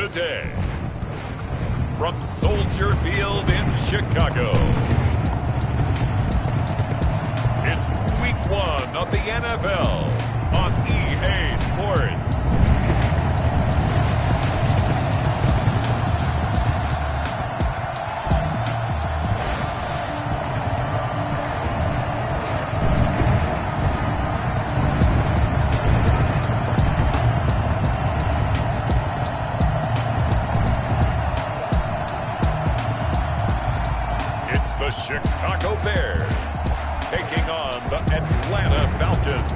today, from Soldier Field in Chicago, it's Week 1 of the NFL on EA Sports. The Chicago Bears taking on the Atlanta Falcons.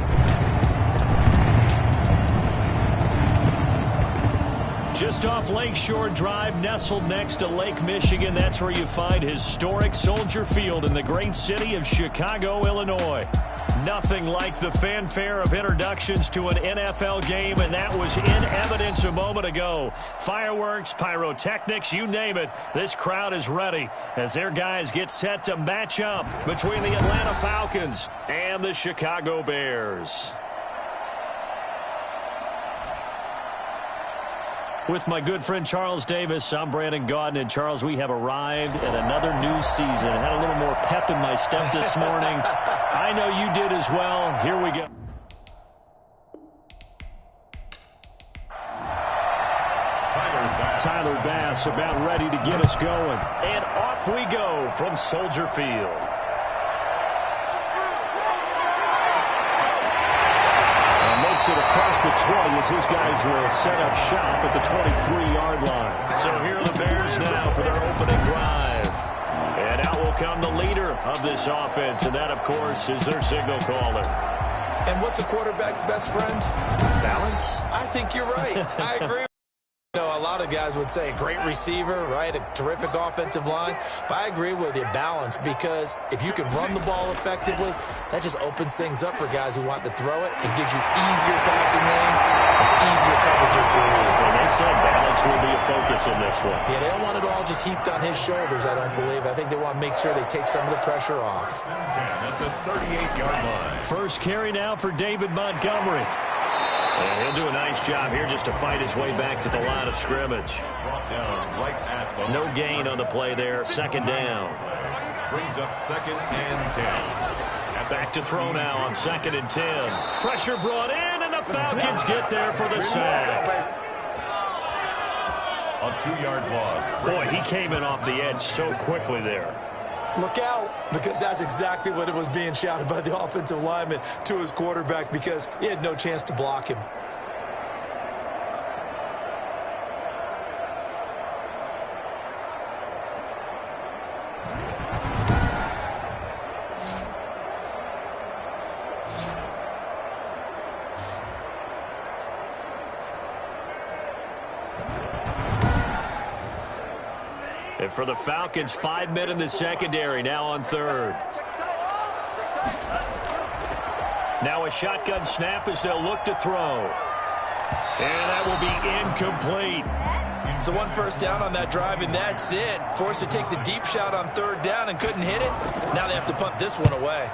Just off Lakeshore Drive, nestled next to Lake Michigan, that's where you find historic Soldier Field in the great city of Chicago, Illinois. Nothing like the fanfare of introductions to an NFL game, and that was in evidence a moment ago. Fireworks, pyrotechnics, you name it. This crowd is ready as their guys get set to match up between the Atlanta Falcons and the Chicago Bears. With my good friend Charles Davis, I'm Brandon Gaudin. And Charles, we have arrived at another new season. I had a little more pep in my step this morning. I know you did as well. Here we go. Tyler Bass about ready to get us going. And off we go from Soldier Field. Makes it across the 20 as his guys will set up shop at the 23-yard line. So here are the Bears now for their opening drive. And out will come the leader of this offense, and that, of course, is their signal caller. And what's a quarterback's best friend? Balance? I think you're right. I agree. You know, a lot of guys would say a great receiver, right, a terrific offensive line. But I agree with you, balance, because if you can run the ball effectively, that just opens things up for guys who want to throw it. It gives you easier passing lanes and easier coverages to read. And they said balance will be a focus in this one. Yeah, they don't want it all just heaped on his shoulders, I don't believe. I think they want to make sure they take some of the pressure off. At the 38-yard line. First carry now for David Montgomery. And he'll do a nice job here just to fight his way back to the line of scrimmage. No gain on the play there. Second down. Brings up 2nd and 10. Back to throw now on 2nd and 10. Pressure brought in, and the Falcons get there for the sack. A 2-yard loss. Boy, he came in off the edge so quickly there. Look out, because that's exactly what it was being shouted by the offensive lineman to his quarterback, because he had no chance to block him. And for the Falcons, 5 men in the secondary, now on third. Now a shotgun snap as they'll look to throw. And that will be incomplete. So one first down on that drive, and that's it. Forced to take the deep shot on third down and couldn't hit it. Now they have to punt this one away.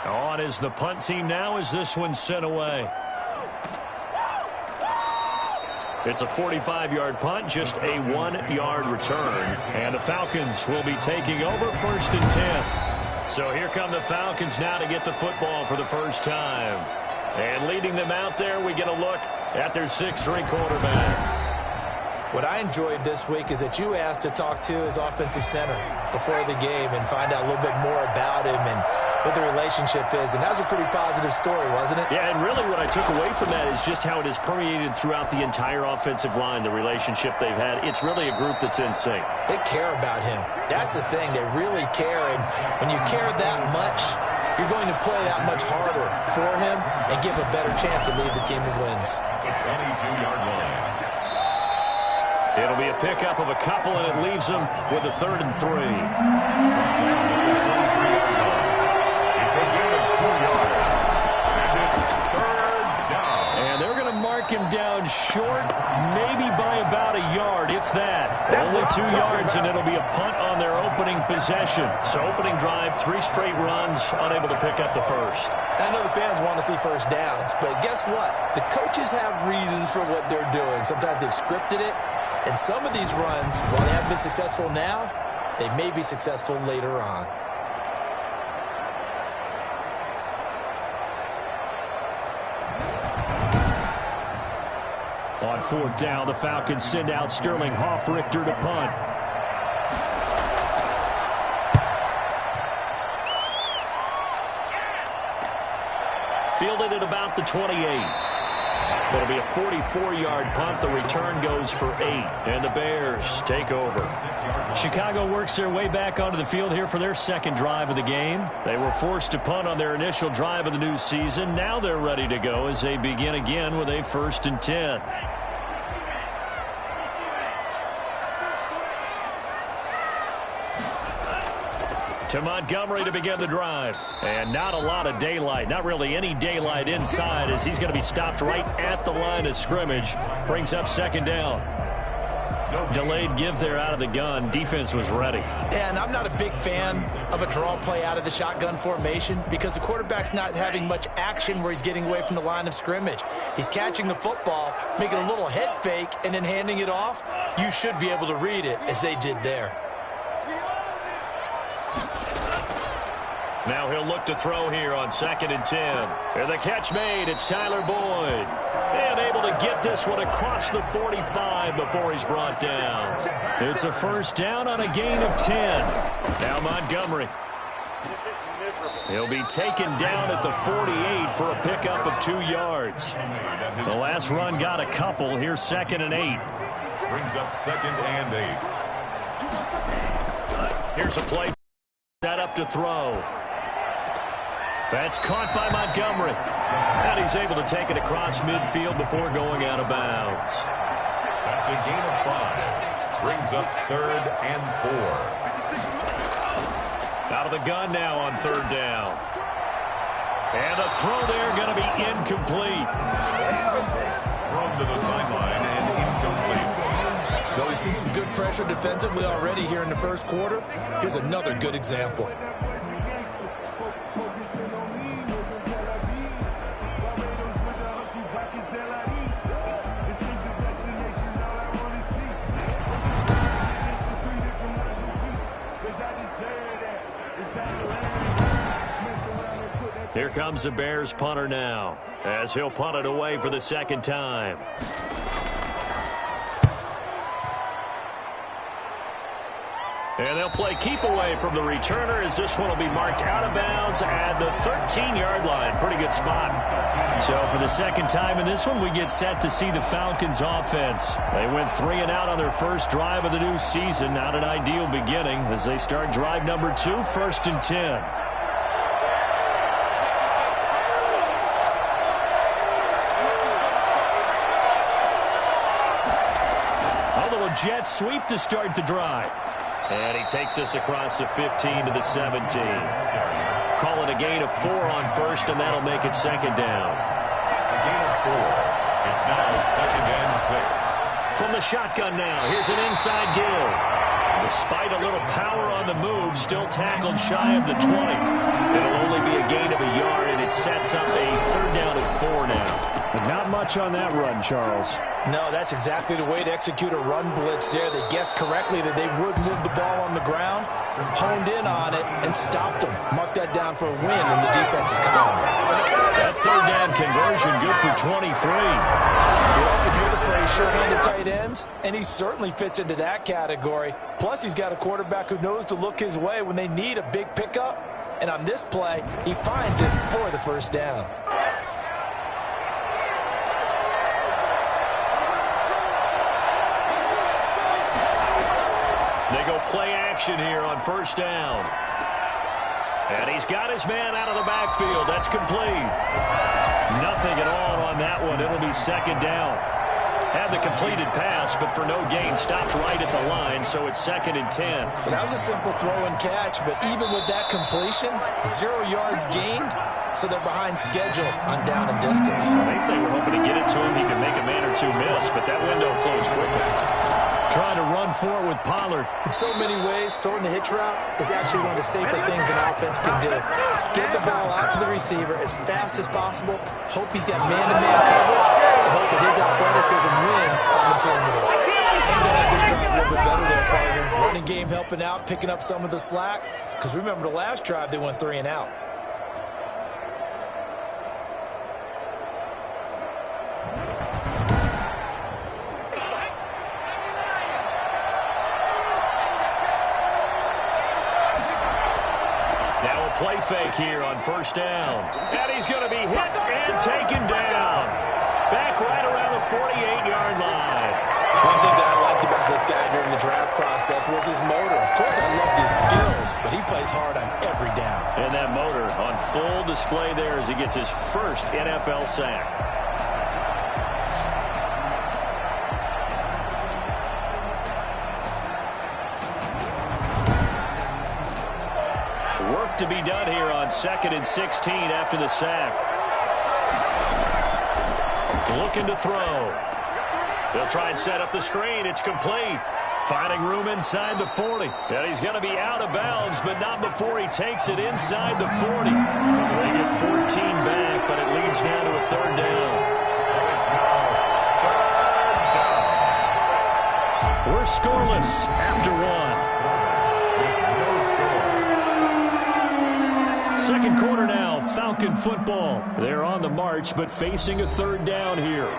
On is the punt team now as this one's sent away. It's a 45-yard punt, just a 1-yard return. And the Falcons will be taking over 1st and 10. So here come the Falcons now to get the football for the first time. And leading them out there, we get a look at their 6'3" quarterback. What I enjoyed this week is that you asked to talk to his offensive center before the game and find out a little bit more about him and what the relationship is. And that was a pretty positive story, wasn't it? Yeah, and really what I took away from that is just how it has permeated throughout the entire offensive line, the relationship they've had. It's really a group that's in sync. They care about him. That's the thing. They really care. And when you care that much, you're going to play that much harder for him and give a better chance to lead the team to wins. 22-yard line. It'll be a pickup of a couple, and it leaves them with a 3rd and 3. It's a gain of 2 yards. And it's 3rd down. And they're going to mark him down short, maybe by about a yard, if that. Only 2 yards, and it'll be a punt on their opening possession. So opening drive, 3 straight runs, unable to pick up the first. I know the fans want to see first downs, but guess what? The coaches have reasons for what they're doing. Sometimes they've scripted it. And some of these runs, while they haven't been successful now, they may be successful later on. On fourth down, the Falcons send out Sterling Hoffrichter to punt. Fielded at about the 28. It'll be a 44-yard punt. The return goes for 8, and the Bears take over. Chicago works their way back onto the field here for their second drive of the game. They were forced to punt on their initial drive of the new season. Now they're ready to go as they begin again with a 1st and 10. To Montgomery to begin the drive. And not a lot of daylight. Not really any daylight inside as he's going to be stopped right at the line of scrimmage. Brings up 2nd down. Delayed give there out of the gun. Defense was ready. And I'm not a big fan of a draw play out of the shotgun formation because the quarterback's not having much action where he's getting away from the line of scrimmage. He's catching the football, making a little head fake, and then handing it off. You should be able to read it as they did there. Now he'll look to throw here on 2nd and 10. And the catch made. It's Tyler Boyd. And able to get this one across the 45 before he's brought down. It's a 1st down on a gain of 10. Now Montgomery. He'll be taken down at the 48 for a pickup of 2 yards. The last run got a couple. Here's 2nd and 8. Brings up 2nd and 8. Here's a play. Set up to throw. That's caught by Montgomery. And he's able to take it across midfield before going out of bounds. That's a gain of 5. Brings up 3rd and 4. Out of the gun now on 3rd down. And the throw there going to be incomplete. Thrown to the sideline and incomplete. So we've seen some good pressure defensively already here in the 1st quarter. Here's another good example. Here comes the Bears punter now as he'll punt it away for the 2nd time. And they'll play keep away from the returner as this one will be marked out of bounds at the 13-yard line. Pretty good spot. So for the 2nd time in this one, we get set to see the Falcons offense. They went 3 and out on their first drive of the new season. Not an ideal beginning as they start drive number 2, 1st and 10. Jet sweep to start the drive. And he takes us across the 15 to the 17. Call it a gain of 4 on 1st, and that'll make it 2nd down. A gain of 4. It's now 2nd and 6. From the shotgun now, here's an inside give. Despite a little power on the move, still tackled shy of the 20. It'll only be a gain of a yard, and it sets up a 3rd down and 4 now. Not much on that run, Charles. No, that's exactly the way to execute a run blitz there. They guessed correctly that they would move the ball on the ground, honed in on it, and stopped them. Mark that down for a win in the defense's column. That 3rd down conversion good for 23. You often hear the phrase sure-handed tight ends, and he certainly fits into that category. Plus, he's got a quarterback who knows to look his way when they need a big pickup. And on this play, he finds it for the 1st down. They go play action here on 1st down. And he's got his man out of the backfield. That's complete. Nothing at all on that one. It'll be 2nd down. Had the completed pass, but for no gain, stopped right at the line, so it's 2nd and 10. Well, that was a simple throw and catch, but even with that completion, 0 yards gained, so they're behind schedule on down and distance. I think they were hoping to get it to him. He could make a man or 2 miss, but that window closed quickly. Trying to run forward with Pollard. In so many ways, throwing the hitch route is actually one of the safer things an offense can do. Get the ball out to the receiver as fast as possible. Hope he's got man-to-man coverage. And hope that his athleticism wins on the perimeter. running game helping out, picking up some of the slack. Because remember, the last drive, they went 3 and out. Now a play fake here on first down. And he's going to be hit and taken down. Back right around the 48-yard line. One thing that I liked about this guy during the draft process was his motor. Of course, I loved his skills, but he plays hard on every down. And that motor on full display there as he gets his first NFL sack. Work to be done here on 2nd and 16 after the sack. Looking to throw. They'll try and set up the screen. It's complete. Finding room inside the 40. And he's going to be out of bounds, but not before he takes it inside the 40. They get 14 back, but it leads now to a 3rd down. We're scoreless after 1. Second quarter now, Falcon football. They're on the march, but facing a 3rd down here.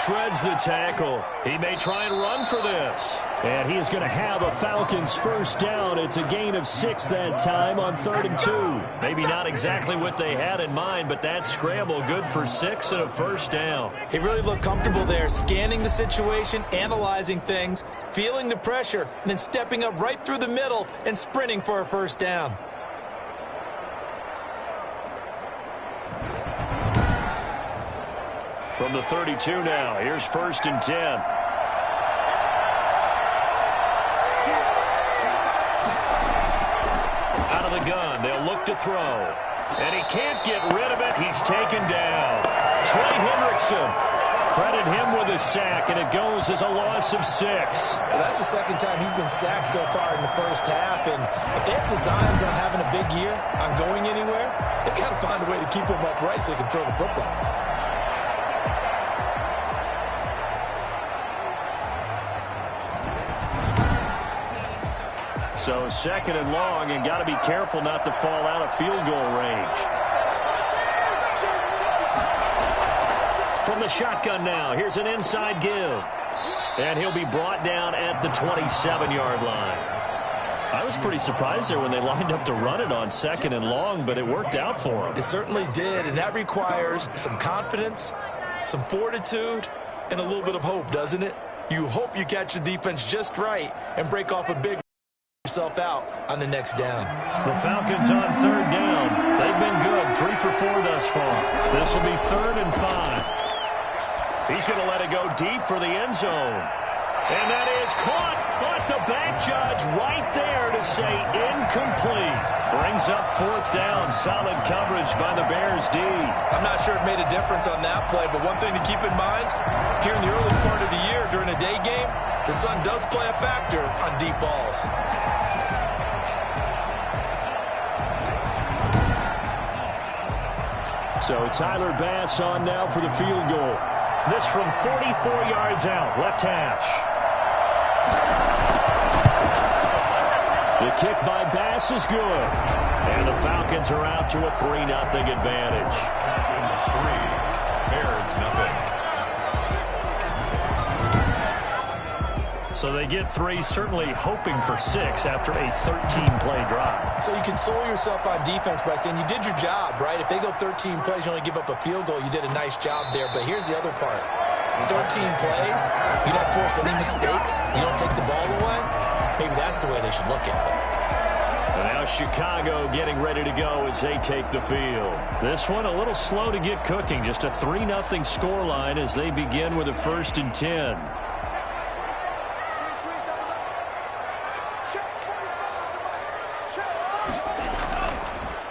Shreds the tackle. He may try and run for this. And he is going to have a Falcons first down. It's a gain of 6 that time on 3rd and 2. Maybe not exactly what they had in mind, but that scramble good for 6 and a first down. He really looked comfortable there, scanning the situation, analyzing things, feeling the pressure, and then stepping up right through the middle and sprinting for a first down. From the 32 now, here's 1st and 10. Out of the gun, they'll look to throw. And he can't get rid of it. He's taken down. Trey Hendrickson. Credit him with a sack, and it goes as a loss of 6. Well, that's the 2nd time he's been sacked so far in the first half. And if they have designs on having a big year, on going anywhere, they've got to find a way to keep him upright so he can throw the football. So 2nd and long, and got to be careful not to fall out of field goal range. From the shotgun now, here's an inside give. And he'll be brought down at the 27-yard line. I was pretty surprised there when they lined up to run it on 2nd and long, but it worked out for him. It certainly did, and that requires some confidence, some fortitude, and a little bit of hope, doesn't it? You hope you catch the defense just right and break off a big yourself out on the next down. The Falcons on 3rd down. They've been good, 3 for 4 thus far. This will be 3rd and 5. He's going to let it go deep for the end zone. And that is caught, but the back judge right there to say incomplete. Brings up 4th down. Solid coverage by the Bears D. I'm not sure it made a difference on that play, but one thing to keep in mind, here in the early part of the year during a day game, the sun does play a factor on deep balls. So Tyler Bass on now for the field goal. This from 44 yards out, left hash. The kick by Bass is good. And the Falcons are out to a 3-0 advantage. Falcons 3, Bears nothing. So they get 3, certainly hoping for 6 after a 13-play drive. So you console yourself on defense by saying you did your job, right? If they go 13 plays, you only give up a field goal, you did a nice job there. But here's the other part. 13 plays, you don't force any mistakes, you don't take the ball away. Maybe that's the way they should look at it. And now Chicago getting ready to go as they take the field. This one a little slow to get cooking. Just a 3-0 scoreline as they begin with a 1st and 10.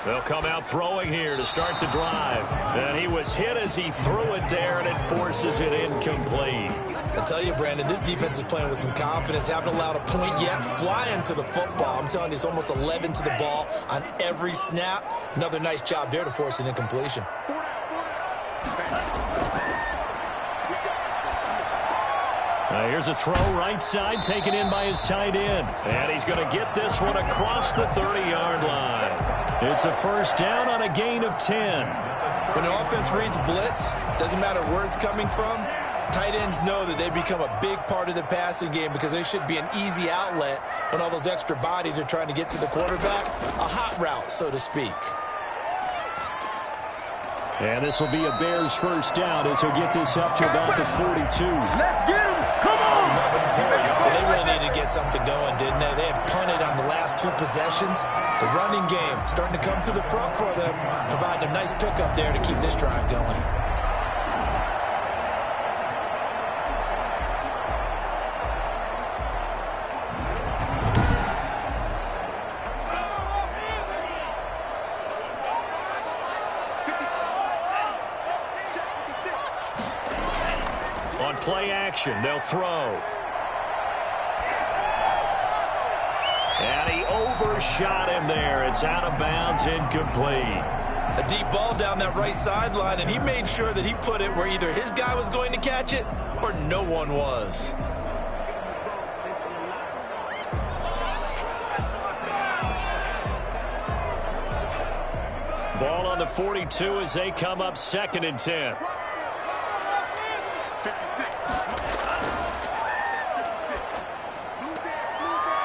They'll come out throwing here to start the drive. And he was hit as he threw it there, and it forces it incomplete. I tell you, Brandon, this defense is playing with some confidence. Haven't allowed a point yet. Flying to the football. I'm telling you, it's almost 11 to the ball on every snap. Another nice job there to force an incompletion. Here's a throw right side, taken in by his tight end. And he's going to get this one across the 30-yard line. It's a first down on a gain of 10. When the offense reads blitz, doesn't matter where it's coming from, tight ends know that they become a big part of the passing game because they should be an easy outlet when all those extra bodies are trying to get to the quarterback. A hot route, so to speak. And this will be a Bears first down as he'll get this up to about the 42. Let's get him! Come on! Well, they really needed to get something going, didn't they? They had punted on the last two possessions. The running game starting to come to the front for them, providing a nice pickup there to keep this drive going. Play action, they'll throw. And he overshot him there. It's out of bounds, incomplete. A deep ball down that right sideline, and he made sure that he put it where either his guy was going to catch it or no one was. Ball on the 42 as they come up 2nd and 10.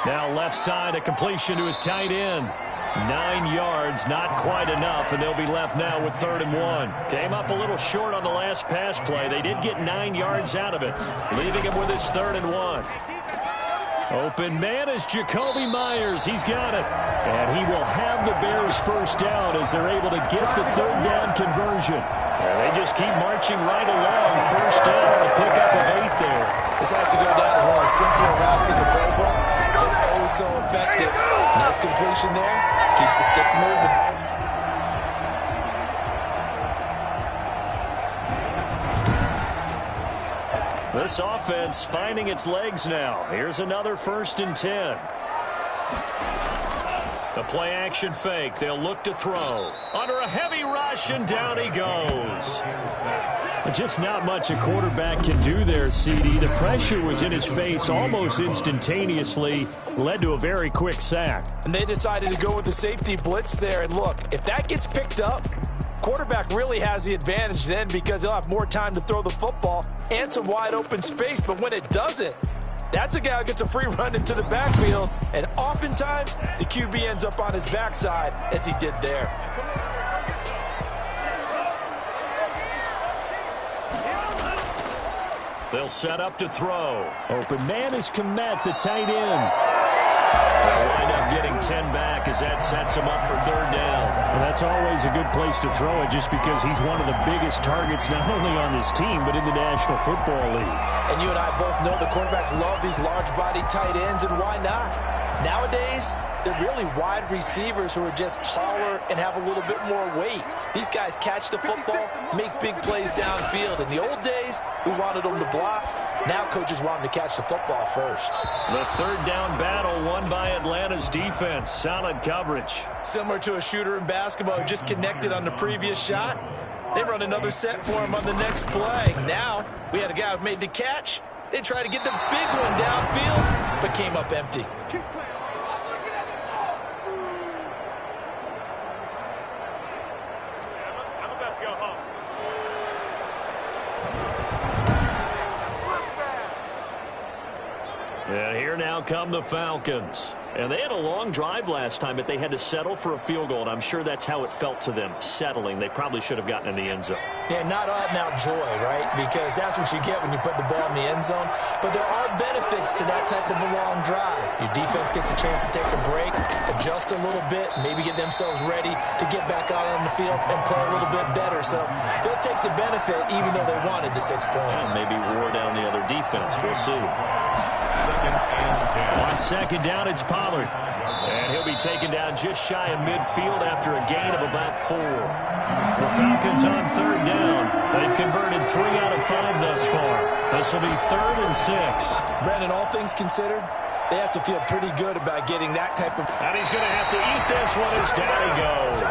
Now left side, a completion to his tight end. 9 yards, not quite enough, and they'll be left now with 3rd and 1. Came up a little short on the last pass play. They did get 9 yards out of it, leaving him with his 3rd and 1. Open man is Jacoby Myers. He's got it. And he will have the Bears first down as they're able to get the 3rd down conversion. And they just keep marching right along. First down, a pickup of 8 there. This has to go down as one of the simpler routes in the playbook, but oh so effective. Nice completion there. Keeps the sticks moving. This offense finding its legs now. Here's another 1st and 10. The play action fake. They'll look to throw. Under a heavy rush, and down he goes. Just not much a quarterback can do there, CD. The pressure was in his face almost instantaneously. Led to a very quick sack. And they decided to go with the safety blitz there. And look, if that gets picked up, quarterback really has the advantage then because he'll have more time to throw the football and some wide open space. But when it doesn't, that's a guy who gets a free run into the backfield. And oftentimes, the QB ends up on his backside as he did there. They'll set up to throw. Open man is Komet, the tight end. They'll wind up getting 10 back as that sets him up for 3rd down. Well, that's always a good place to throw it just because he's one of the biggest targets not only on this team but in the National Football League. And you and I both know the quarterbacks love these large-bodied tight ends, and why not? Nowadays, they're really wide receivers who are just taller and have a little bit more weight. These guys catch the football, make big plays downfield. In the old days, we wanted them to block. Now coaches want them to catch the football first. The 3rd down battle won by Atlanta's defense. Solid coverage. Similar to a shooter in basketball who just connected on the previous shot. They run another set for him on the next play. Now, we had a guy who made the catch. They tried to get the big one downfield, but came up empty. And here now come the Falcons. And they had a long drive last time, but they had to settle for a field goal, and I'm sure that's how it felt to them, settling. They probably should have gotten in the end zone. Yeah, not out-and-out joy, right? Because that's what you get when you put the ball in the end zone. But there are benefits to that type of a long drive. Your defense gets a chance to take a break, adjust a little bit, maybe get themselves ready to get back out on the field and play a little bit better. So they'll take the benefit even though they wanted the 6 points. And maybe wore down the other defense. We'll see. On second down, it's Pollard. And he'll be taken down just shy of midfield after a gain of about 4. The Falcons on third down. They've converted 3 out of 5 thus far. This will be 3rd and 6. Brandon, all things considered, they have to feel pretty good about getting that type of... And he's going to have to eat this one as down he goes.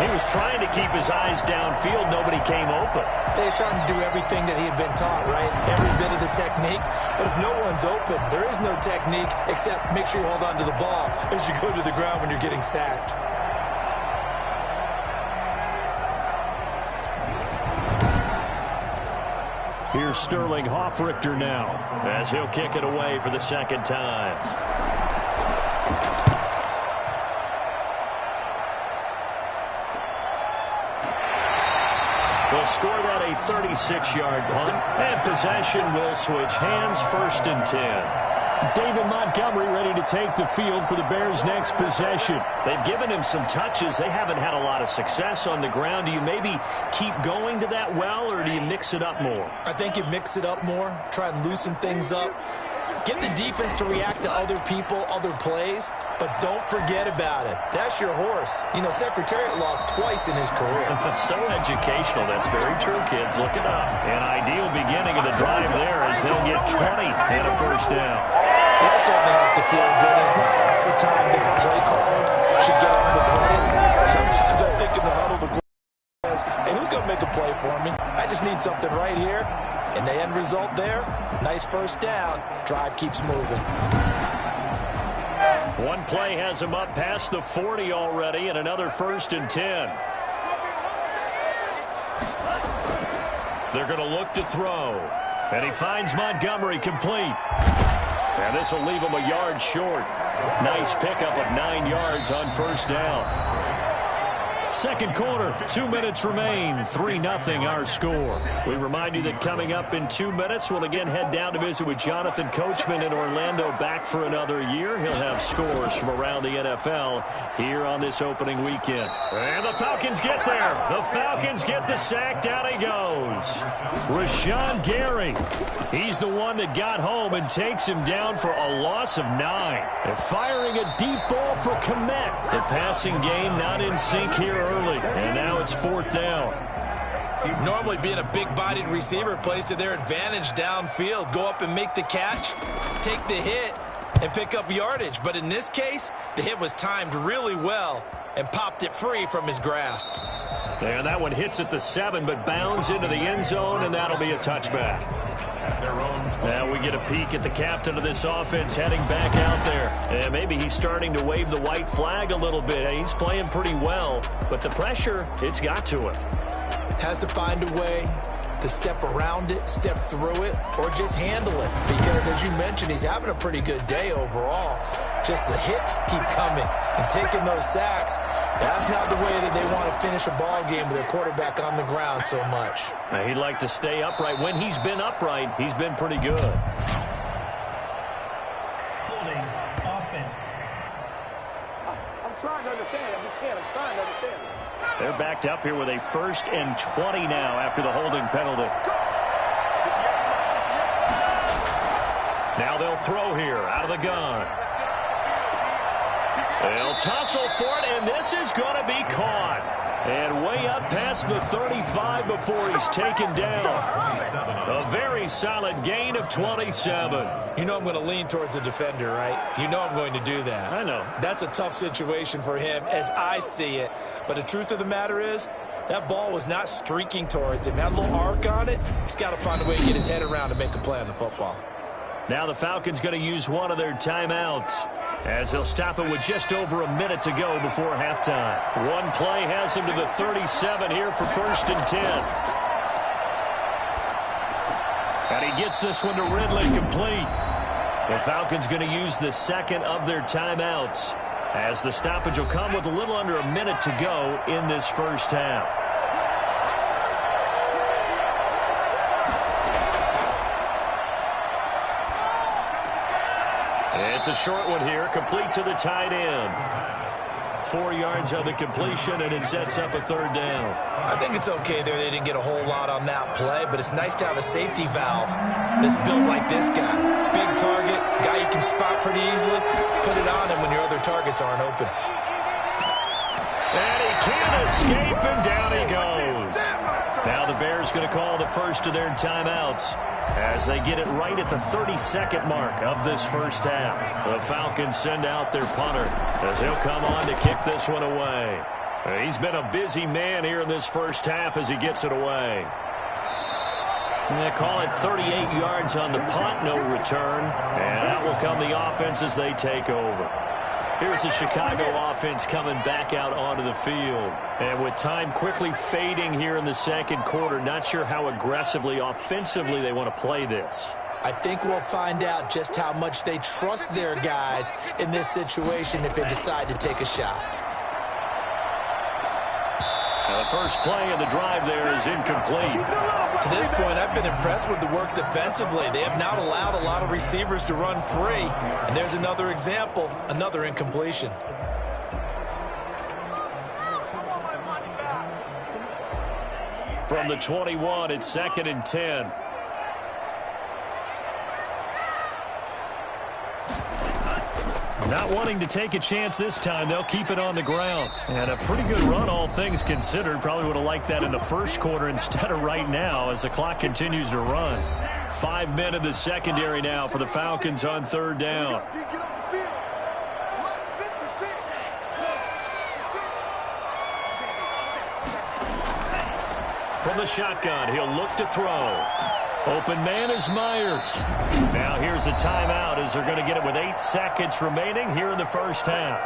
He was trying to keep his eyes downfield. Nobody came open. He's trying to do everything that he had been taught, right? Every bit of the technique. But if no one's open, there is no technique except make sure you hold on to the ball as you go to the ground when you're getting sacked. Here's Sterling Hoffrichter now as he'll kick it away for the second time. They'll score that a 36-yard punt, and possession will switch hands, 1st and 10. David Montgomery ready to take the field for the Bears' next possession. They've given him some touches. They haven't had a lot of success on the ground. Do you maybe keep going to that well, or do you mix it up more? I think you mix it up more, try and loosen things up. Get the defense to react to other people, other plays, but don't forget about it. That's your horse. You know, Secretariat lost twice in his career. So educational. That's very true, kids. Look it up. An ideal beginning of the drive there as they'll get 20 and a 1st down. That certainly has to feel good. It's not all the time that the play caller should get on the play. Sometimes I think in the huddle, the quarterback says, hey, who's going to make a play for me? I just need something right here. And the end result there, nice 1st down. Drive keeps moving. One play has him up past the 40 already, and another 1st and 10. They're going to look to throw. And he finds Montgomery complete. And this will leave him a yard short. Nice pickup of 9 yards on 1st down. Second quarter, 2 minutes remain, 3-0 our score. We remind you that coming up in 2 minutes, we'll again head down to visit with Jonathan Coachman in Orlando, back for another year. He'll have scores from around the NFL here on this opening weekend. And the Falcons get there. The Falcons get the sack. Down he goes. Rashawn Gary. He's the one that got home and takes him down for a loss of 9. And firing a deep ball for Kmet. The passing game not in sync here early, and now it's 4th down. Normally being a big-bodied receiver plays to their advantage downfield. Go up and make the catch, take the hit, and pick up yardage. But in this case, the hit was timed really well and popped it free from his grasp. And that one hits at the 7, but bounds into the end zone, and that'll be a touchback. Now we get a peek at the captain of this offense heading back out there. And maybe he's starting to wave the white flag a little bit. He's playing pretty well, but the pressure, it's got to him. Has to find a way to step around it, step through it, or just handle it. Because, as you mentioned, he's having a pretty good day overall. Just the hits keep coming and taking those sacks. That's not the way that they want to finish a ball game with their quarterback on the ground so much. Now, he'd like to stay upright. When he's been upright, he's been pretty good. Holding offense. I'm trying to understand. I'm trying to understand. They're backed up here with a 1st and 20 now after the holding penalty. Now they'll throw here out of the gun. They'll tussle for it, and this is going to be caught. And way up past the 35 before he's taken down. A very solid gain of 27. You know I'm going to lean towards the defender, right? You know I'm going to do that. I know. That's a tough situation for him as I see it. But the truth of the matter is, that ball was not streaking towards him. Had a little arc on it. He's got to find a way to get his head around and make a play on the football. Now the Falcons going to use one of their timeouts, as they'll stop it with just over a minute to go before halftime. One play has him to the 37 here for 1st and 10. And he gets this one to Ridley complete. The Falcons going to use the 2nd of their timeouts, as the stoppage will come with a little under a minute to go in this 1st half. It's a short one here, complete to the tight end. 4 yards on the completion, and it sets up a 3rd down. I think it's okay there. They didn't get a whole lot on that play, but it's nice to have a safety valve that's built like this guy. Big target, guy you can spot pretty easily. Put it on him when your other targets aren't open. And he can't escape, and down he goes. Now the Bears going to call the first of their timeouts as they get it right at the 32nd mark of this first half. The Falcons send out their punter as he'll come on to kick this one away. He's been a busy man here in this first half as he gets it away. And they call it 38 yards on the punt, no return. And out will come the offense as they take over. Here's the Chicago offense coming back out onto the field. And with time quickly fading here in the second quarter, not sure how aggressively, offensively they want to play this. I think we'll find out just how much they trust their guys in this situation if they decide to take a shot. Now the first play of the drive there is incomplete. To this point, I've been impressed with the work defensively. They have not allowed a lot of receivers to run free. And there's another example, another incompletion. From the 21, it's 2nd and 10. Not wanting to take a chance this time, they'll keep it on the ground. And a pretty good run, all things considered. Probably would have liked that in the first quarter instead of right now as the clock continues to run. 5 men in the secondary now for the Falcons on 3rd down. From the shotgun, he'll look to throw. Open man is Myers. Now here's a timeout as they're going to get it with 8 seconds remaining here in the first half.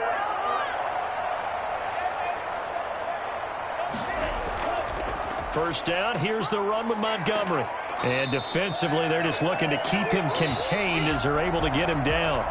First down, here's the run with Montgomery. And defensively, they're just looking to keep him contained as they're able to get him down.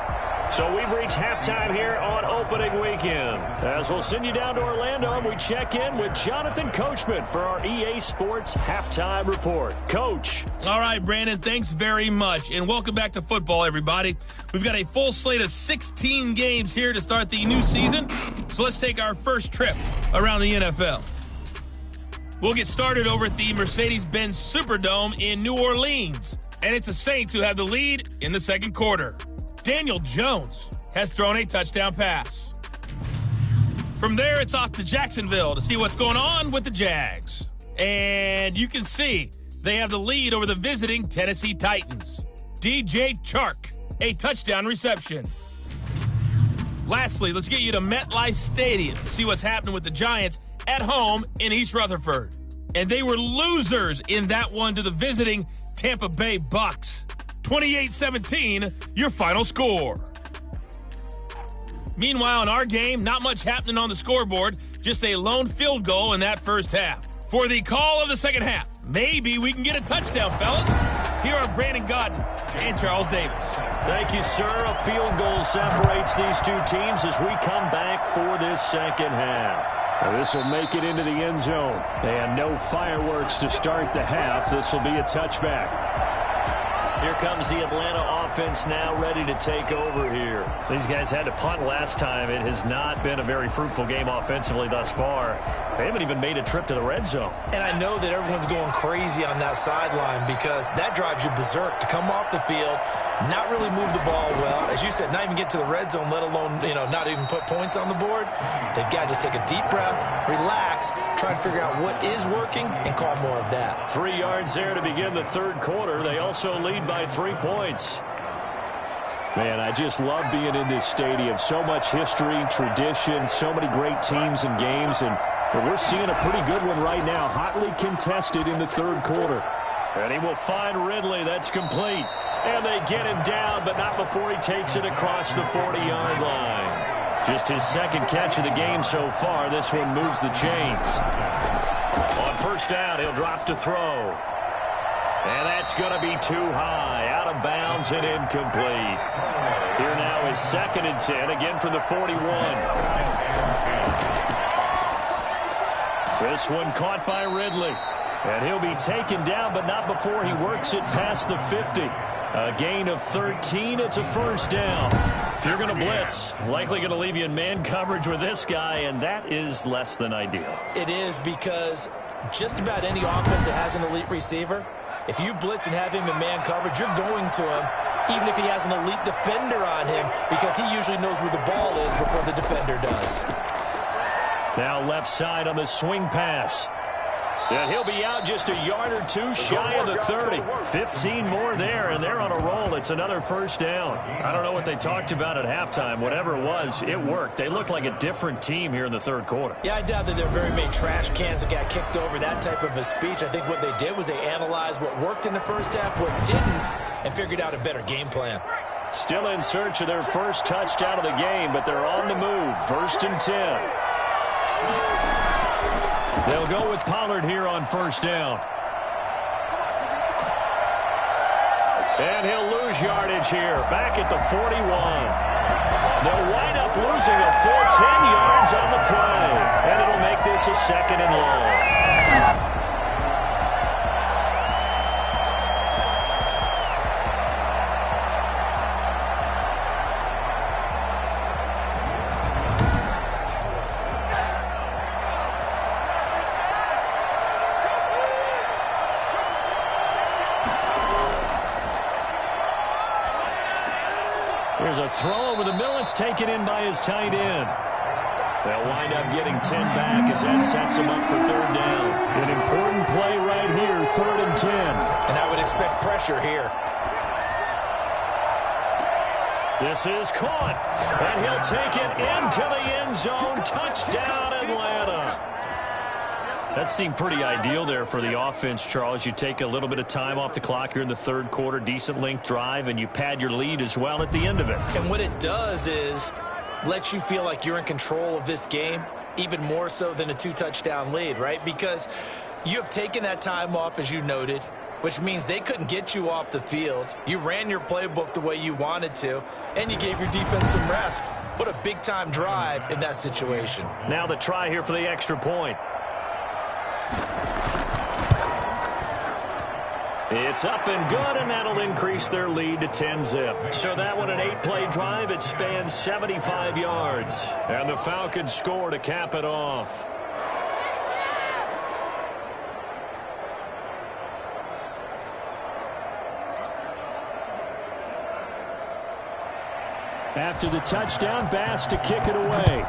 So we've reached halftime here on opening weekend. As we'll send you down to Orlando, and we check in with Jonathan Coachman for our EA Sports Halftime Report. Coach. All right, Brandon, thanks very much. And welcome back to football, everybody. We've got a full slate of 16 games here to start the new season. So let's take our first trip around the NFL. We'll get started over at the Mercedes-Benz Superdome in New Orleans. And it's the Saints who have the lead in the second quarter. Daniel Jones has thrown a touchdown pass. From there, it's off to Jacksonville to see what's going on with the Jags. And you can see they have the lead over the visiting Tennessee Titans. DJ Chark, a touchdown reception. Lastly, let's get you to MetLife Stadium to see what's happening with the Giants at home in East Rutherford. And they were losers in that one to the visiting Tampa Bay Bucks. 28-17, your final score. Meanwhile, in our game, not much happening on the scoreboard, just a lone field goal in that first half. For the call of the second half, maybe we can get a touchdown, fellas. Here are Brandon Godden and Charles Davis. Thank you, sir. A field goal separates these two teams as we come back for this second half. Now, this will make it into the end zone. And no fireworks to start the half. This will be a touchback. Here comes the Atlanta offense now ready to take over here. These guys had to punt last time. It has not been a very fruitful game offensively thus far. They haven't even made a trip to the red zone. And I know that everyone's going crazy on that sideline because that drives you berserk to come off the field, not really move the ball well. As you said, not even get to the red zone, let alone, not even put points on the board. They've got to just take a deep breath, relax, try and figure out what is working, and call more of that. 3 yards there to begin the third quarter. They also lead by 3 points. Man, I just love being in this stadium. So much history, tradition, so many great teams and games, and we're seeing a pretty good one right now, hotly contested in the third quarter. And he will find Ridley. That's complete. And they get him down, but not before he takes it across the 40-yard line. Just his second catch of the game so far. This one moves the chains. On first down, he'll drop to throw. And that's going to be too high. Out of bounds and incomplete. Here now is 2nd and 10, again from the 41. This one caught by Ridley. And he'll be taken down, but not before he works it past the 50. A gain of 13. It's a first down. If you're going to blitz, likely going to leave you in man coverage with this guy, and that is less than ideal. It is, because just about any offense that has an elite receiver, if you blitz and have him in man coverage, you're going to him, even if he has an elite defender on him, because he usually knows where the ball is before the defender does. Now left side on the swing pass. And he'll be out just a yard or two shy of the 30. 15 more there, and they're on a roll. It's another first down. I don't know what they talked about at halftime. Whatever it was, it worked. They look like a different team here in the third quarter. Yeah, I doubt that there are very many trash cans that got kicked over, that type of a speech. I think what they did was they analyzed what worked in the first half, what didn't, and figured out a better game plan. Still in search of their first touchdown of the game, but they're on the move. 1st and 10. They'll go with Pollard here on first down. And he'll lose yardage here, back at the 41. They'll wind up losing a full 10 yards on the play, and it'll make this a 2nd and long. There's a throw over the middle. It's taken in by his tight end. They'll wind up getting 10 back as that sets him up for 3rd down. An important play right here, 3rd and 10. And I would expect pressure here. This is caught, and he'll take it into the end zone. Touchdown, Atlanta. That seemed pretty ideal there for the offense, Charles. You take a little bit of time off the clock here in the third quarter, decent length drive, and you pad your lead as well at the end of it. And what it does is let you feel like you're in control of this game, even more so than a 2-touchdown lead, right? Because you have taken that time off, as you noted, which means they couldn't get you off the field. You ran your playbook the way you wanted to, and you gave your defense some rest. What a big-time drive in that situation. Now the try here for the extra point. It's up and good, and that'll increase their lead to 10-zip. So that one, an 8-play drive. It spans 75 yards. And the Falcons score to cap it off. After the touchdown, Bass to kick it away.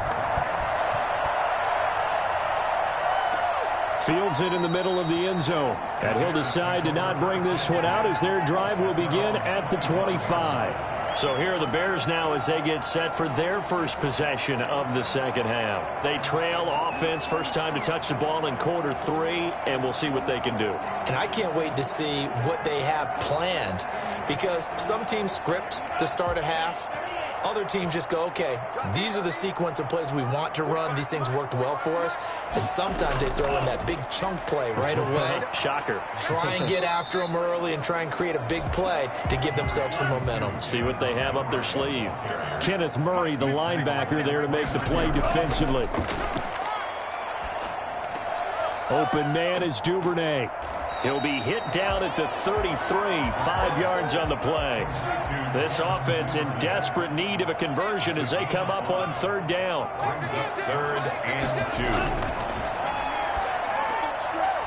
Fields it in the middle of the end zone. And he'll decide to not bring this one out as their drive will begin at the 25. So here are the Bears now as they get set for their first possession of the second half. They trail offense, first time to touch the ball in quarter 3, and we'll see what they can do. And I can't wait to see what they have planned, because some teams script to start a half. Other teams just go, okay, these are the sequence of plays we want to run. These things worked well for us. And sometimes they throw in that big chunk play right away. Shocker. Try and get after them early and try and create a big play to give themselves some momentum. See what they have up their sleeve. Kenneth Murray, the linebacker, there to make the play defensively. Open man is Duvernay. He'll be hit down at the 33, 5 yards on the play. This offense in desperate need of a conversion as they come up on 3rd down. 3rd and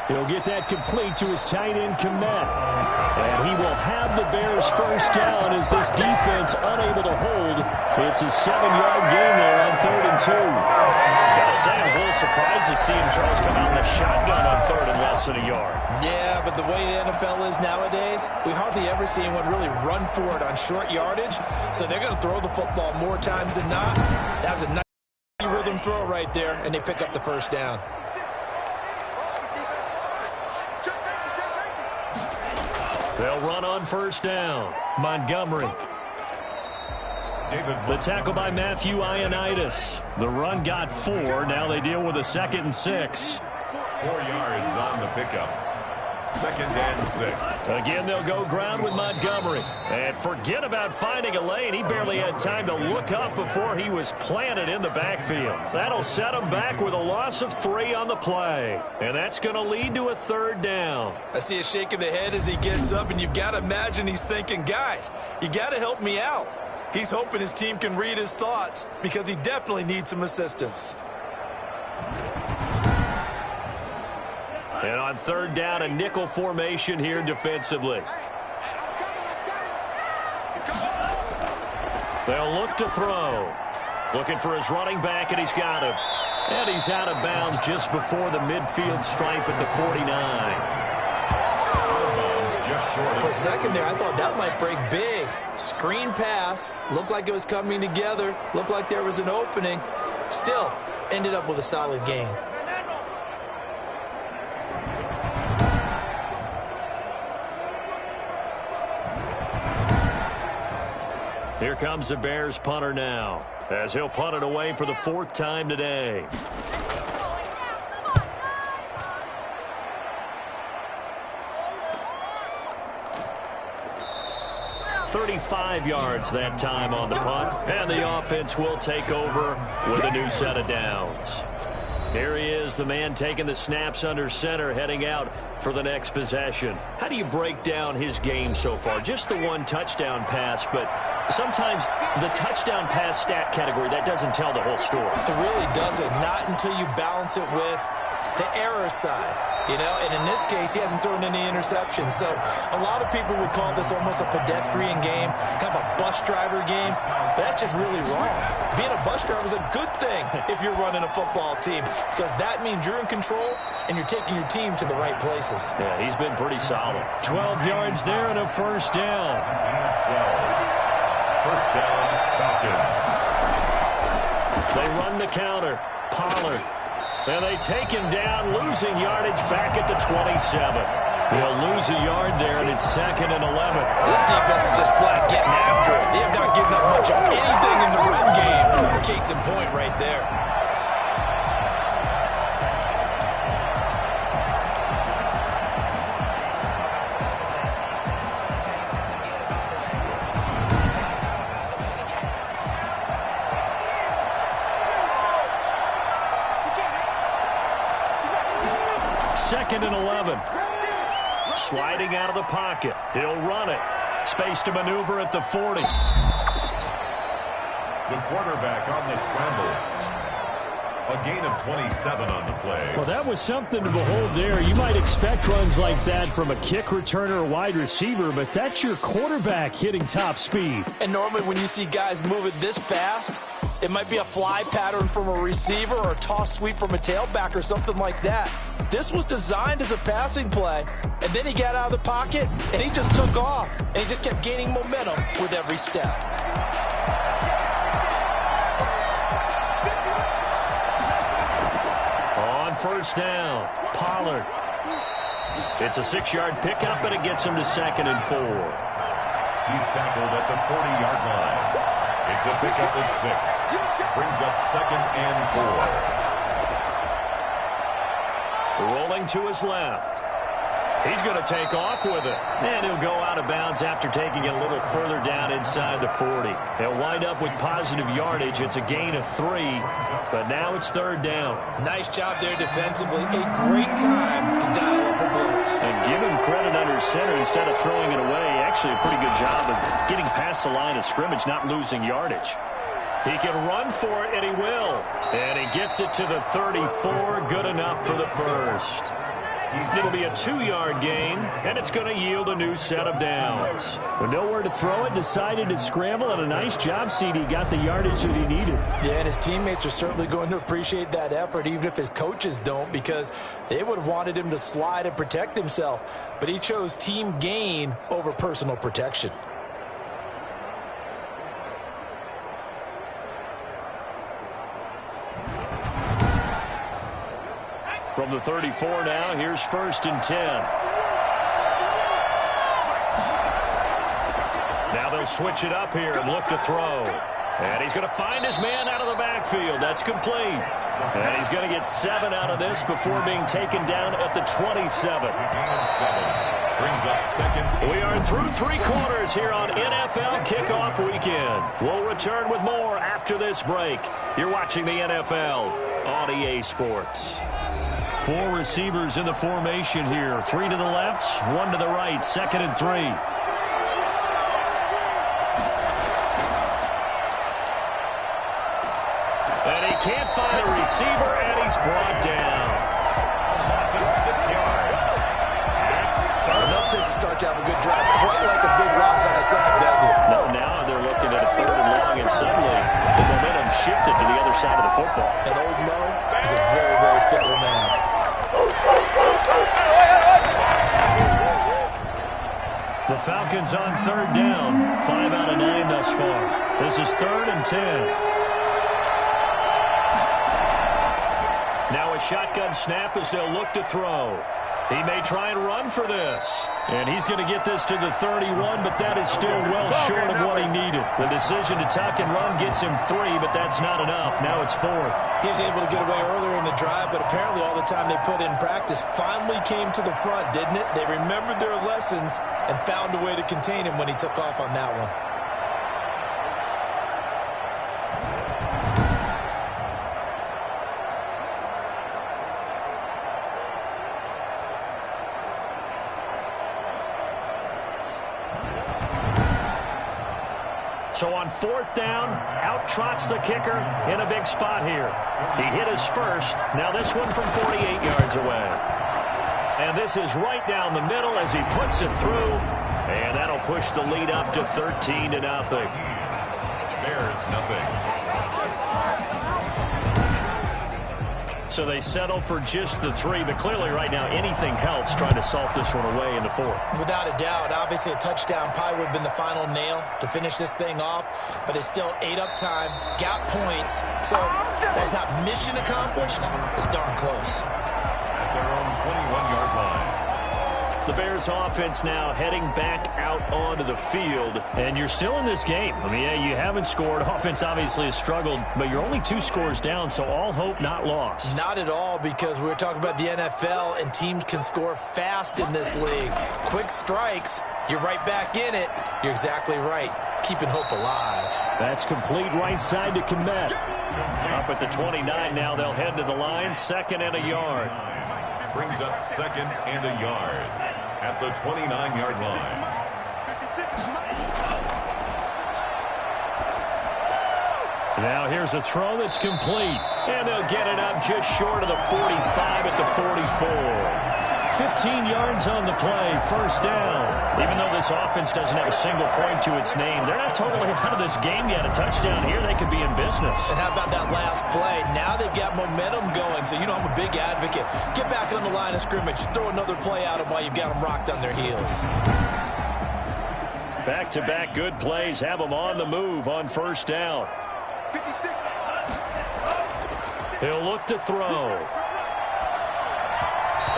2. He'll get that complete to his tight end, Komet. And he will have the Bears first down as this defense unable to hold. It's a 7-yard gain there on 3rd and 2. Gotta say, I was a little surprised to see him, Charles, come out in a shotgun on 3rd and less than a yard. Yeah, but the way the NFL is nowadays, we hardly ever see anyone really run for it on short yardage. So they're going to throw the football more times than not. That was a nice rhythm throw right there, and they pick up the first down. They'll run on first down. Montgomery. The tackle by Matthew Ioannidis. The run got 4. Now they deal with a 2nd and 6. 4 yards on the pickup. 2nd and 6. Again, they'll go ground with Montgomery. And forget about finding a lane. He barely had time to look up before he was planted in the backfield. That'll set him back with a loss of 3 on the play. And that's going to lead to a 3rd down. I see a shake of the head as he gets up, and you've got to imagine he's thinking, guys, you got to help me out. He's hoping his team can read his thoughts because he definitely needs some assistance. And on 3rd down, a nickel formation here defensively. They'll look to throw. Looking for his running back, and he's got him. And he's out of bounds just before the midfield stripe at the 49. For a second there, I thought that might break big. Screen pass. Looked like it was coming together. Looked like there was an opening. Still, ended up with a solid game. Here comes the Bears punter now, as he'll punt it away for the 4th time today. "35 yards that time on the punt, and the offense will take over with a new set of downs. Here he is, the man taking the snaps under center, heading out for the next possession. How do you break down his game so far? Just the 1 touchdown pass, but sometimes the touchdown pass stat category, that doesn't tell the whole story. It really doesn't, not until you balance it with the error side. You know, and in this case, he hasn't thrown any interceptions. So a lot of people would call this almost a pedestrian game, kind of a bus driver game. That's just really wrong. Being a bus driver is a good thing if you're running a football team, because that means you're in control and you're taking your team to the right places. Yeah, he's been pretty solid. 12 yards there and a 1st down. 1st down, Falcons. They run the counter. Pollard. And they take him down, losing yardage back at the 27. They'll lose a yard there, and it's 2nd and 11. This defense is just flat getting after it. They have not given up much of anything in the run game. Case in point right there. Second and 11. Sliding out of the pocket. He'll run it. Space to maneuver at the 40. The quarterback on the scramble. A gain of 27 on the play. Well, that was something to behold there. You might expect runs like that from a kick returner or wide receiver, but that's your quarterback hitting top speed. And normally when you see guys moving this fast, it might be a fly pattern from a receiver or a toss sweep from a tailback or something like that. This was designed as a passing play, and then he got out of the pocket, and he just took off, and he just kept gaining momentum with every step. On 1st down, Pollard. It's a 6-yard pickup, and it gets him to 2nd and 4. He's tackled at the 40-yard line. It's a pickup of 6. Brings up 2nd and 4. Rolling to his left. He's going to take off with it. And he'll go out of bounds after taking it a little further down inside the 40. They'll wind up with positive yardage. It's a gain of 3, but now it's 3rd down. Nice job there defensively. A great time to dial up a blitz. And give him credit under center instead of throwing it away. Actually, a pretty good job of getting past the line of scrimmage, not losing yardage. He can run for it, and he will. And he gets it to the 34. Good enough for the 1st. It'll be a 2-yard gain, and it's going to yield a new set of downs. With nowhere to throw it, decided to scramble, and a nice job, CD. Got the yardage that he needed. Yeah, and his teammates are certainly going to appreciate that effort, even if his coaches don't, because they would have wanted him to slide and protect himself. But he chose team gain over personal protection. From the 34 now, here's 1st and 10. Now they'll switch it up here and look to throw. And he's going to find his man out of the backfield. That's complete. And he's going to get 7 out of this before being taken down at the 27. Brings up second. We are through 3 quarters here on NFL Kickoff Weekend. We'll return with more after this break. You're watching the NFL on EA Sports. 4 receivers in the formation here. 3 to the left, 1 to the right. 2nd and 3. And he can't find a receiver, and he's brought down. 6 yards. Enough to start to have a good drive. Quite like a big loss on a sack, does it? No, now they're looking at a 3rd and long, and suddenly the momentum shifted to the other side of the football. And old Mo is a very, very fickle man. The Falcons on 3rd down. 5 out of 9 thus far. This is 3rd and 10. Now a shotgun snap as they'll look to throw. He may try and run for this. And he's going to get this to the 31, but that is still well short of what he needed. The decision to tuck and run gets him 3, but that's not enough. Now it's 4th. He was able to get away earlier in the drive, but apparently all the time they put in practice finally came to the front, didn't it? They remembered their lessons and found a way to contain him when he took off on that one. So on 4th down, out trots the kicker in a big spot here. He hit his first. Now this one from 48 yards away. And this is right down the middle as he puts it through. And that'll push the lead up to 13-0. Bears nothing. So they settle for just the 3, but clearly right now anything helps trying to salt this one away in the 4th. Without a doubt, obviously a touchdown probably would have been the final nail to finish this thing off, but it's still 8 up time, got points, so while it's not mission accomplished, it's darn close. At their own 21-yard line. The Bears offense now heading back out onto the field, and you're still in this game. I mean, yeah, you haven't scored. Offense obviously has struggled, but you're only 2 scores down, so all hope not lost. Not at all, because we were talking about the NFL, and teams can score fast in this league. Quick strikes, you're right back in it. You're exactly right. Keeping hope alive. That's complete right side to Komet. Up at the 29 now, they'll head to the line, 2nd and a yard. Brings up 2nd and a yard at the 29-yard line. Now here's a throw that's complete. And they'll get it up just short of the 45 at the 44. 15 yards on the play, 1st down. Even though this offense doesn't have a single point to its name, they're not totally out of this game yet. A touchdown here, they could be in business. And how about that last play? Now they've got momentum going, so you know I'm a big advocate. Get back on the line of scrimmage. Throw another play at them while you've got them rocked on their heels. Back-to-back good plays have them on the move on 1st down. He'll look to throw.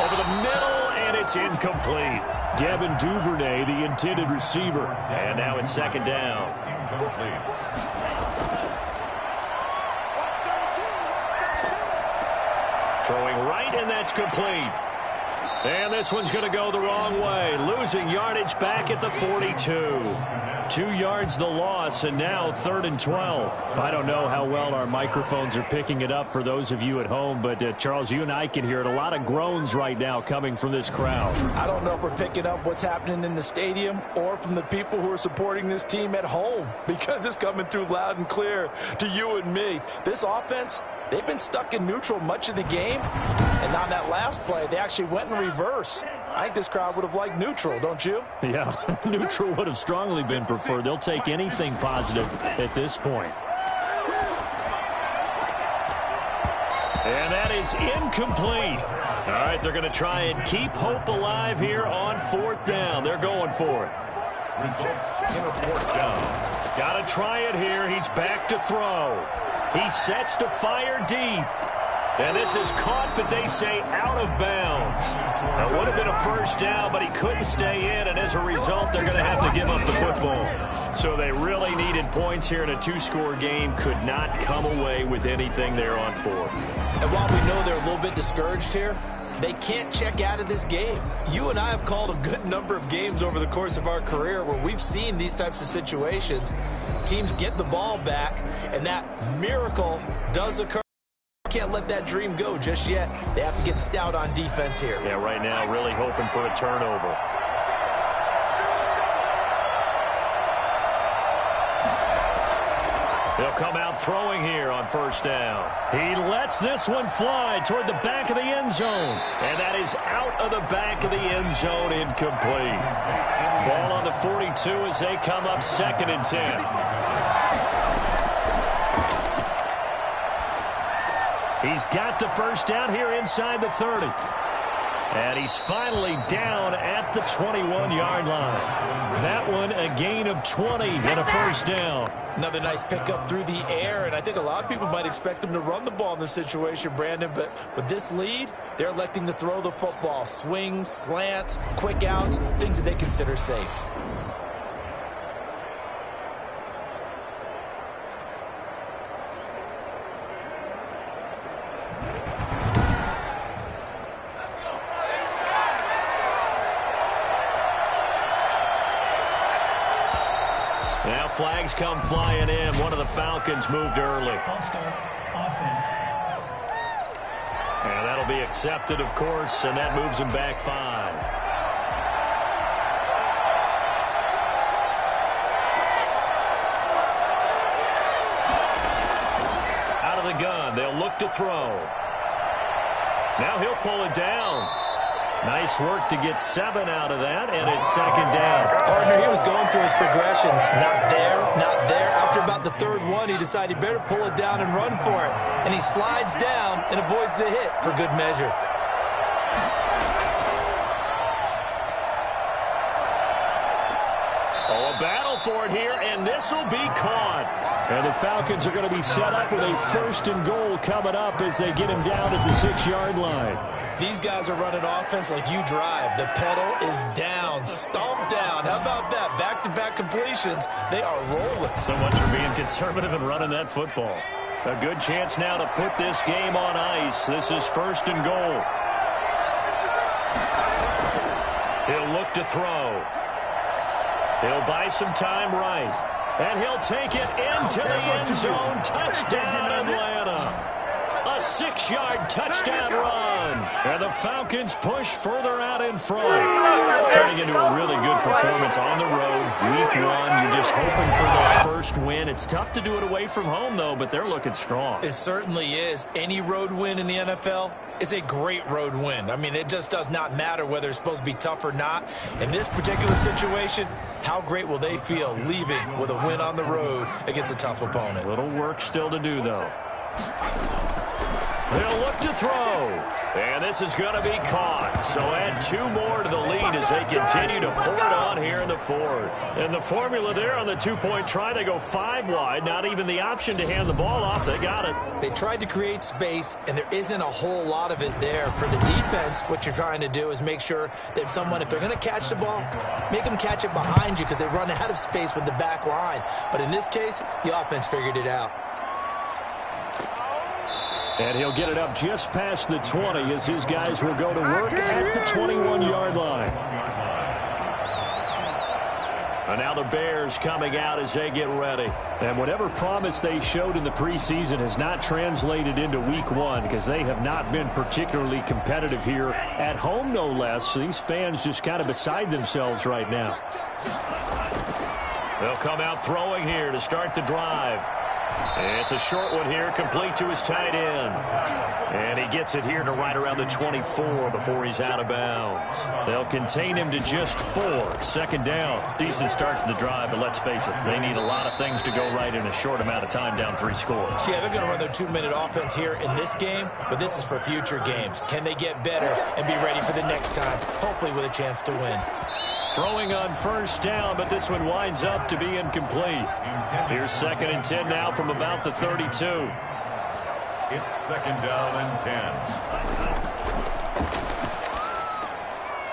Over the middle, and it's incomplete. Devin Duvernay, the intended receiver. And now it's 2nd down. Incomplete. Throwing right, and that's complete. And this one's going to go the wrong way. Losing yardage back at the 42. 2 yards the loss, and now 3rd and 12. I don't know how well our microphones are picking it up for those of you at home, but Charles, you and I can hear it. A lot of groans right now coming from this crowd. I don't know if we're picking up what's happening in the stadium or from the people who are supporting this team at home, because it's coming through loud and clear to you and me. This offense, they've been stuck in neutral much of the game, and on that last play, they actually went in reverse. I think this crowd would have liked neutral, don't you? Yeah, neutral would have strongly been preferred. They'll take anything positive at this point. And that is incomplete. All right, they're going to try and keep hope alive here on 4th down. They're going for it. Results in a 4th down. Got to try it here. He's back to throw. He sets to fire deep. And this is caught, but they say out of bounds. It would have been a 1st down, but he couldn't stay in, and as a result, they're going to have to give up the football. So they really needed points here in a two-score game. Could not come away with anything there on fourth. And while we know they're a little bit discouraged here, they can't check out of this game. You and I have called a good number of games over the course of our career where we've seen these types of situations. Teams get the ball back, and that miracle does occur. Can't let that dream go just yet. They have to get stout on defense here. Yeah, right now really hoping for a turnover. They'll come out throwing here on first down. He lets this one fly toward the back of the end zone. And that is out of the back of the end zone, incomplete. Ball on the 42 as they come up 2nd and 10. He's got the first down here inside the 30. And he's finally down at the 21-yard line. That one a gain of 20 and a first down. Another nice pickup through the air, and I think a lot of people might expect them to run the ball in this situation, Brandon, but with this lead, they're electing to throw the football. Swings, slants, quick outs, things that they consider safe. Flags come flying in. One of the Falcons moved early. False start, offense. And that'll be accepted, of course, and that moves him back 5. Out of the gun, they'll look to throw. Now he'll pull it down. Nice work to get 7 out of that, and it's 2nd down. Partner, he was going through his progressions. Not there, not there. After about the 3rd one, he decided he better pull it down and run for it. And he slides down and avoids the hit for good measure. Oh, a battle for it here, and this will be caught. And the Falcons are going to be set up with a 1st and goal coming up as they get him down at the 6-yard line. These guys are running offense like you drive. The pedal is down, stomped down. How about that? Back-to-back completions. They are rolling. So much for being conservative and running that football. A good chance now to put this game on ice. This is 1st and goal. He'll look to throw. He'll buy some time right. And he'll take it into the end zone. Touchdown, Atlanta. A 6-yard touchdown run. And the Falcons push further out in front. Turning into a really good performance on the road. Week 1, you're just hoping for that first win. It's tough to do it away from home, though, but they're looking strong. It certainly is. Any road win in the NFL is a great road win. I mean, it just does not matter whether it's supposed to be tough or not. In this particular situation, how great will they feel leaving with a win on the road against a tough opponent? Little work still to do, though. They'll look to throw. And this is going to be caught. So add 2 more to the lead as they continue to pour it on here in the 4th. And the formula there on the 2-point try, they go 5 wide. Not even the option to hand the ball off. They got it. They tried to create space, and there isn't a whole lot of it there. For the defense, what you're trying to do is make sure that if they're going to catch the ball, make them catch it behind you because they run out of space with the back line. But in this case, the offense figured it out. And he'll get it up just past the 20 as his guys will go to work at the 21-yard line. And now the Bears coming out as they get ready. And whatever promise they showed in the preseason has not translated into week 1 because they have not been particularly competitive here at home, no less. These fans just kind of beside themselves right now. They'll come out throwing here to start the drive. It's a short one here, complete to his tight end. And he gets it here to right around the 24 before he's out of bounds. They'll contain him to just 4. 2nd down. Decent start to the drive, but let's face it, they need a lot of things to go right in a short amount of time down 3 scores. Yeah, they're going to run their 2-minute offense here in this game, but this is for future games. Can they get better and be ready for the next time, hopefully with a chance to win? Throwing on first down, but this one winds up to be incomplete. Here's 2nd and 10 now from about the 32. It's 2nd down and 10.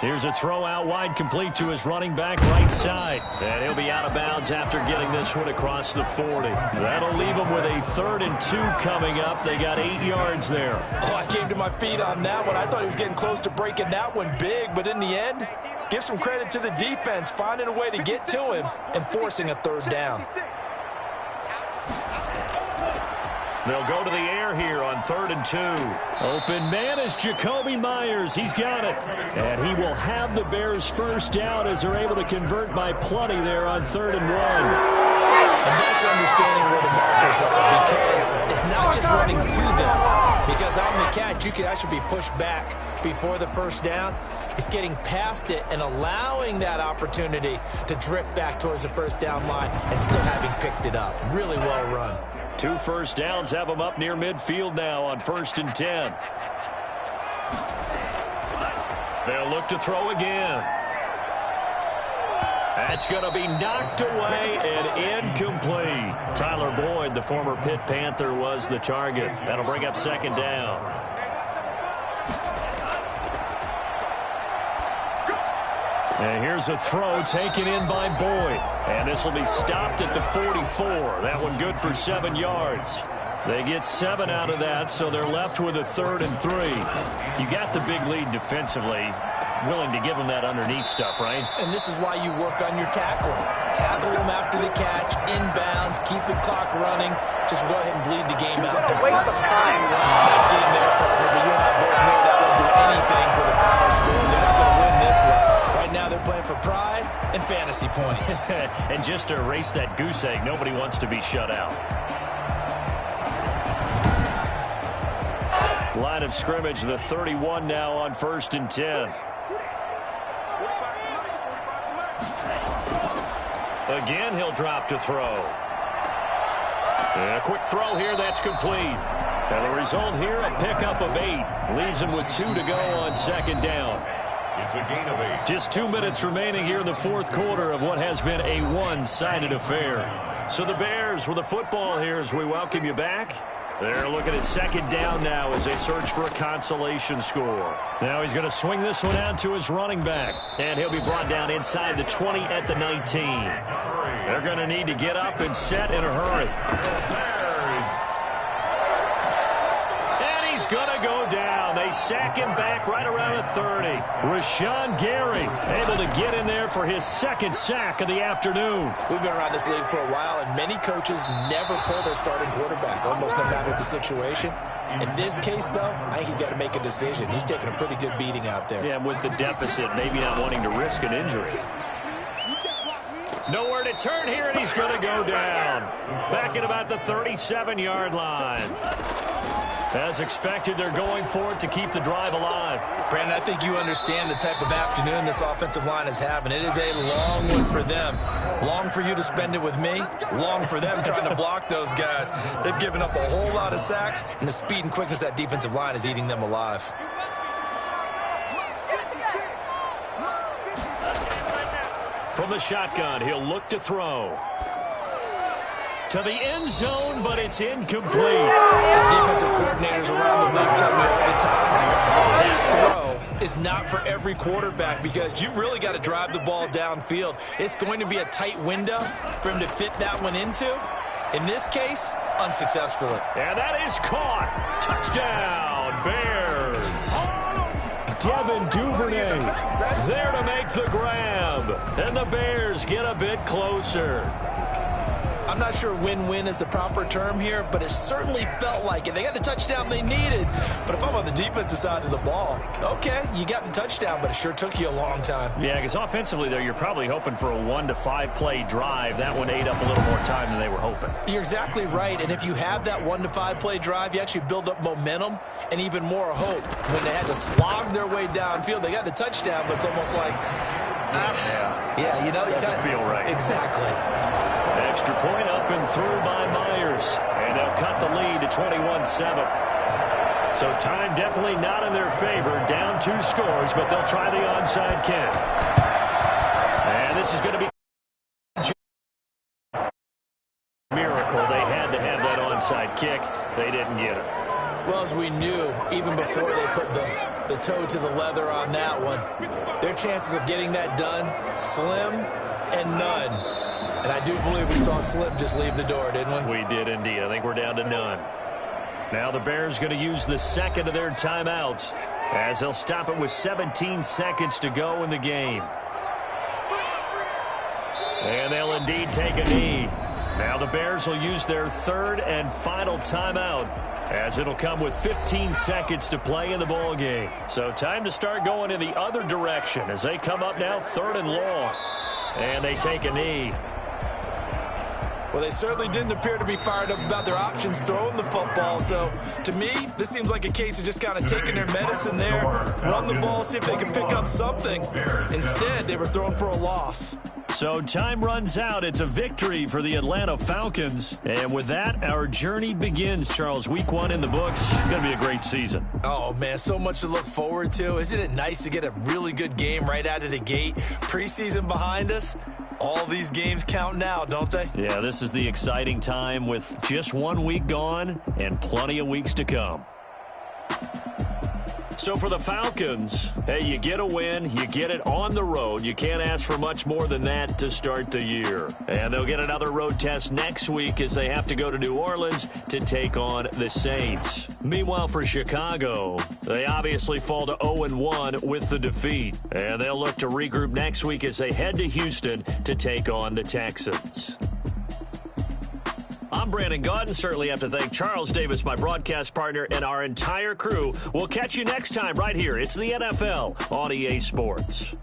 Here's a throw out wide, complete to his running back right side. And he'll be out of bounds after getting this one across the 40. That'll leave him with a 3rd and 2 coming up. They got 8 yards there. Oh, I came to my feet on that one. I thought he was getting close to breaking that one big, but in the end, give some credit to the defense, finding a way to get to him and forcing a 3rd down. They'll go to the air here on 3rd and 2. Open man is Jacoby Myers. He's got it. And he will have the Bears' 1st down as they're able to convert by plenty there on 3rd and 1. And that's understanding where the markers are, because it's not just running to them. Because on the catch, you could actually be pushed back before the 1st down. It's getting past it and allowing that opportunity to drift back towards the 1st down line and still having picked it up. Really well run. 2 1st downs have them up near midfield now on 1st and 10. They'll look to throw again. That's going to be knocked away and incomplete. Tyler Boyd, the former Pitt Panther, was the target. That'll bring up 2nd down. And here's a throw taken in by Boyd. And this will be stopped at the 44. That one good for 7 yards. They get 7 out of that, so they're left with a 3rd and 3. You got the big lead defensively. Willing to give them that underneath stuff, right? And this is why you work on your tackling. Tackle them after the catch, inbounds, keep the clock running. Just go ahead and bleed the game out. That's a waste of time. Nice game there, partner, but you and I both know that won't do anything for the power score. They're not going to win this one. Right now they're playing for pride and fantasy points. And just to erase that goose egg, nobody wants to be shut out. Line of scrimmage, the 31 now on 1st and 10. Again, he'll drop to throw. And a quick throw here, that's complete. And the result here, a pickup of 8. Leaves him with 2 to go on 2nd down. It's a gain of 8. Just 2 minutes remaining here in the 4th quarter of what has been a one-sided affair. So the Bears with the football here as we welcome you back. They're looking at 2nd down now as they search for a consolation score. Now he's going to swing this one out to his running back. And he'll be brought down inside the 20 at the 19. They're going to need to get up and set in a hurry. And he's going to go down. They sack him back right around the 30. Rashawn Gary able to get in there for his 2nd sack of the afternoon. We've been around this league for a while, and many coaches never pull their starting quarterback, almost no matter the situation. In this case, though, I think he's got to make a decision. He's taking a pretty good beating out there. Yeah, with the deficit, maybe not wanting to risk an injury. Nowhere to turn here, and he's going to go down. Back at about the 37-yard line. As expected, they're going for it to keep the drive alive. Brandon, I think you understand the type of afternoon this offensive line is having. It is a long one for them. Long for you to spend it with me. Long for them trying to block those guys. They've given up a whole lot of sacks, and the speed and quickness of that defensive line is eating them alive. From the shotgun, he'll look to throw. To the end zone, but it's incomplete. As defensive coordinators around the league tell me all the time, that throw is not for every quarterback because you've really got to drive the ball downfield. It's going to be a tight window for him to fit that one into. In this case, unsuccessfully. And that is caught. Touchdown, Bears. Devin Duvernay there to make the grab. And the Bears get a bit closer. I'm not sure win-win is the proper term here, but it certainly felt like it. They got the touchdown they needed, but if I'm on the defensive side of the ball, okay, you got the touchdown, but it sure took you a long time. Yeah, because offensively, though, you're probably hoping for a 1 to 5 play drive. That one ate up a little more time than they were hoping. You're exactly right, and if you have that 1 to 5 play drive, you actually build up momentum and even more hope. When they had to slog their way downfield, they got the touchdown, but it's almost like, yeah, you know, doesn't feel right. Exactly. Extra point up and through by Myers. And they'll cut the lead to 21-7. So time definitely not in their favor. Down 2 scores, but they'll try the onside kick. And this is going to be miracle. They had to have that onside kick. They didn't get it. Well, as we knew, even before they put the the toe to the leather on that one. Their chances of getting that done, slim and none. And I do believe we saw Slim just leave the door, didn't we? We did indeed. I think we're down to none. Now the Bears going to use the second of their timeouts as they'll stop it with 17 seconds to go in the game. And they'll indeed take a knee. Now the Bears will use their third and final timeout as it'll come with 15 seconds to play in the ball game. So time to start going in the other direction as they come up now third and long. And they take a knee. Well, they certainly didn't appear to be fired up about their options throwing the football. So, to me, this seems like a case of just kind of taking their medicine there, run the ball, see if they can pick up something. Instead, they were throwing for a loss. So time runs out. It's a victory for the Atlanta Falcons. And with that, our journey begins, Charles. Week 1 in the books. Going to be a great season. Oh, man, so much to look forward to. Isn't it nice to get a really good game right out of the gate? Preseason behind us. All these games count now, don't they? Yeah, this is the exciting time with just 1 week gone and plenty of weeks to come. So for the Falcons, hey, you get a win, you get it on the road. You can't ask for much more than that to start the year. And they'll get another road test next week as they have to go to New Orleans to take on the Saints. Meanwhile, for Chicago, they obviously fall to 0-1 with the defeat. And they'll look to regroup next week as they head to Houston to take on the Texans. I'm Brandon Gaudin. Certainly have to thank Charles Davis, my broadcast partner, and our entire crew. We'll catch you next time right here. It's the NFL on EA Sports.